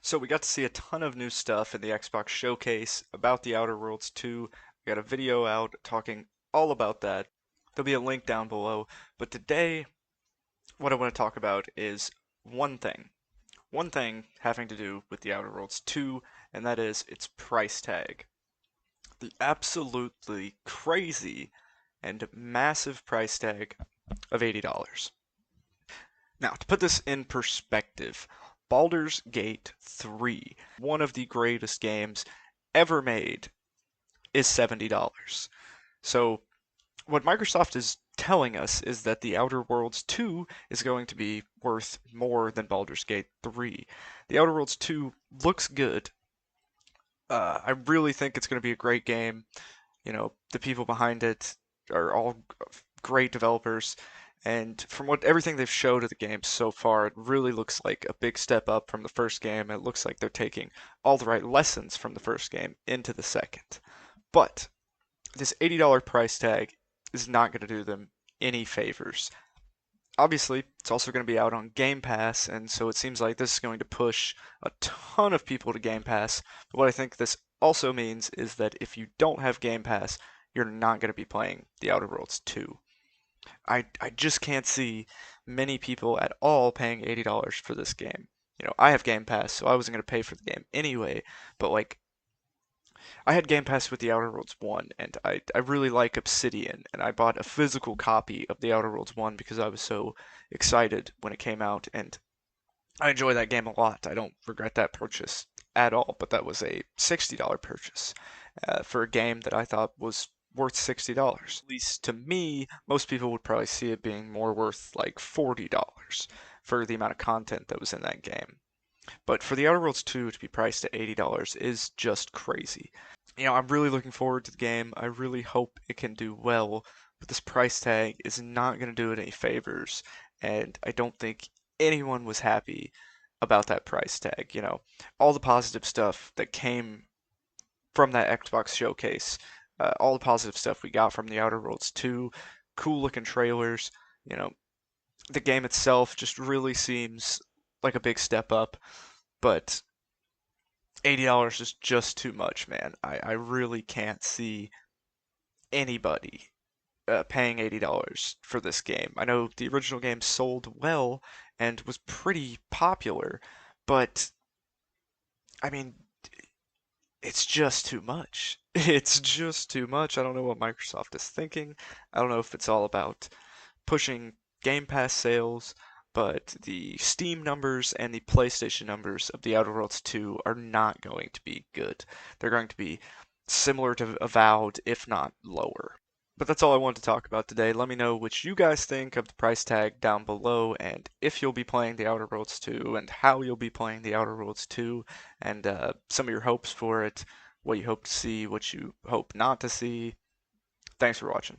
So we got to see a ton of new stuff in the Xbox showcase about the Outer Worlds 2. We got a video out talking all about that. There'll be a link down below. But today, what I want to talk about is one thing. One thing having to do with the Outer Worlds 2, and that is its price tag. The absolutely crazy and massive price tag of $80. Now, to put this in perspective, Baldur's Gate 3, one of the greatest games ever made, is $70. So, what Microsoft is telling us is that The Outer Worlds 2 is going to be worth more than Baldur's Gate 3. The Outer Worlds 2 looks good. I really think it's going to be a great game. The people behind it are all great developers. And from what everything they've showed of the game so far, it really looks like a big step up from the first game. It looks like they're taking all the right lessons from the first game into the second. But this $80 price tag is not going to do them any favors. Obviously, it's also going to be out on Game Pass, and so it seems like this is going to push a ton of people to Game Pass. But what I think this also means is that if you don't have Game Pass, you're not going to be playing The Outer Worlds 2. I just can't see many people at all paying $80 for this game. I have Game Pass, so I wasn't going to pay for the game anyway, but like, I had Game Pass with The Outer Worlds 1, and I really like Obsidian, and I bought a physical copy of The Outer Worlds 1 because I was so excited when it came out, and I enjoy that game a lot. I don't regret that purchase at all, but that was a $60 purchase for a game that I thought was worth $60. At least to me, most people would probably see it being more worth like $40 for the amount of content that was in that game. But for The Outer Worlds 2 to be priced at $80 is just crazy. I'm really looking forward to the game. I really hope it can do well, but this price tag is not going to do it any favors, and I don't think anyone was happy about that price tag. All the positive stuff that came from that Xbox showcase, all the positive stuff we got from The Outer Worlds 2, cool looking trailers, you know, the game itself just really seems like a big step up, but $80 is just too much, man. I really can't see anybody paying $80 for this game. I know the original game sold well and was pretty popular, but I mean, it's just too much. It's just too much. I don't know what Microsoft is thinking. I don't know if it's all about pushing Game Pass sales, but the Steam numbers and the PlayStation numbers of The Outer Worlds 2 are not going to be good. They're going to be similar to Avowed, if not lower. But that's all I wanted to talk about today. Let me know what you guys think of the price tag down below, and if you'll be playing The Outer Worlds 2, and how you'll be playing The Outer Worlds 2, and some of your hopes for it, what you hope to see, what you hope not to see. Thanks for watching.